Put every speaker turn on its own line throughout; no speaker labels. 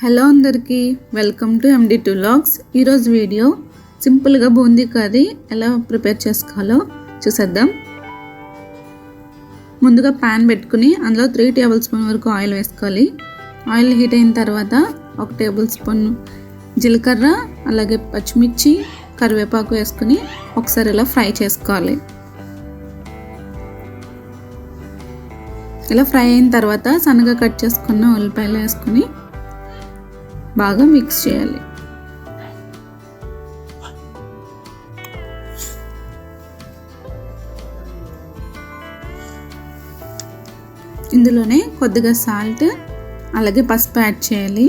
Hello అందరికీ welcome to MD2 Vlogs. ఈరోజు video సింపుల్గా బూందీ కర్రీ ఎలా ప్రిపేర్ చేసుకోవాలో చూసేద్దాం. ముందుగా ప్యాన్ పెట్టుకుని అందులో 3 టేబుల్ స్పూన్ వరకు ఆయిల్ వేసుకోవాలి. ఆయిల్ హీట్ అయిన తర్వాత 1 టేబుల్ స్పూన్ జీలకర్ర అలాగే పచ్చిమిర్చి కరివేపాకు వేసుకుని ఒకసారి ఇలా ఫ్రై చేసుకోవాలి. ఇలా ఫ్రై అయిన తర్వాత సన్నగా కట్ చేసుకున్న ఉల్లిపాయలు వేసుకుని బాగా మిక్స్ చేయాలి. ఇందులోనే కొద్దిగా సాల్ట్ అలాగే పసుపు యాడ్ చేయాలి.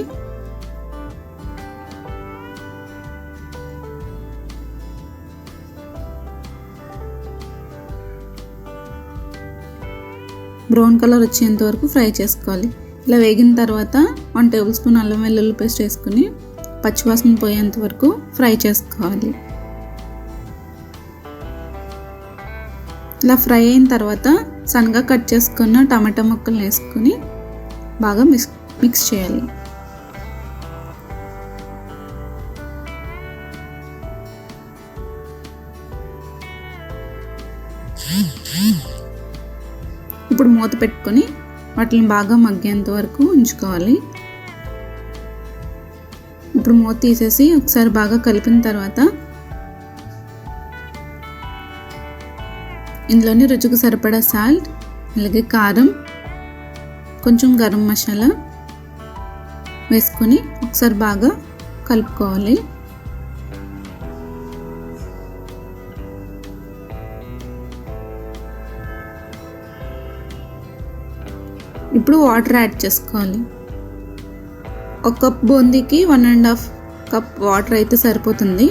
బ్రౌన్ కలర్ వచ్చేంత వరకు ఫ్రై చేసుకోవాలి. ఇలా వేగిన తర్వాత 1 టేబుల్ స్పూన్ అల్లం వెల్లుల్లి పేస్ట్ వేసుకుని పచ్చివాసన పోయేంత వరకు ఫ్రై చేసుకోవాలి. ఇలా ఫ్రై అయిన తర్వాత సన్నగా కట్ చేసుకున్న టమాటా ముక్కలు వేసుకుని బాగా మిక్స్ చేయాలి. ఇప్పుడు మూత పెట్టుకొని వాటిని బాగా మగ్గేంత వరకు ఉంచుకోవాలి. ఇప్పుడు మూత తీసేసి ఒకసారి బాగా కలిపిన తర్వాత ఇందులోనే రుచికి సరిపడా సాల్ట్ అలాగే కారం కొంచెం గరం మసాలా వేసుకొని ఒకసారి బాగా కలుపుకోవాలి. ఇప్పుడు వాటర్ యాడ్ చేసుకోవాలి. 1 కప్ బూందీకి 1.5 కప్ వాటర్ అయితే సరిపోతుంది.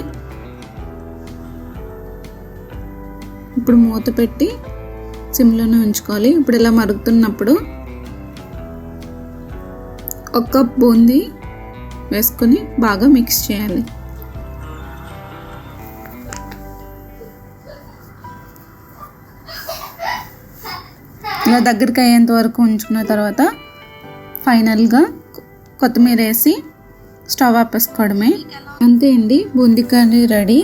ఇప్పుడు మూత పెట్టి సిమ్లోనే ఉంచుకోవాలి. ఇప్పుడు ఇలా మరుగుతున్నప్పుడు 1 కప్ బూందీ వేసుకొని బాగా మిక్స్ చేయాలి. ఇలా దగ్గరికి అయ్యేంత వరకు ఉంచుకున్న తర్వాత ఫైనల్గా కొత్తిమీర వేసి స్టవ్ ఆపేసుకోవడమే. అంతే అండి, బూందీ కర్రీ రెడీ.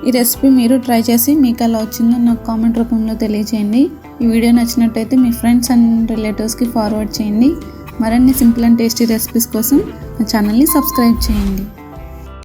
ఈ రెసిపీ మీరు ట్రై చేసి మీకు ఎలా వచ్చిందో నాకు కామెంట్ రూపంలో తెలియచేయండి. ఈ వీడియో నచ్చినట్టయితే మీ ఫ్రెండ్స్ అండ్ రిలేటివ్స్కి ఫార్వర్డ్ చేయండి. మరిన్ని సింపుల్ అండ్ టేస్టీ రెసిపీస్ కోసం నా ఛానల్ని సబ్స్క్రైబ్ చేయండి.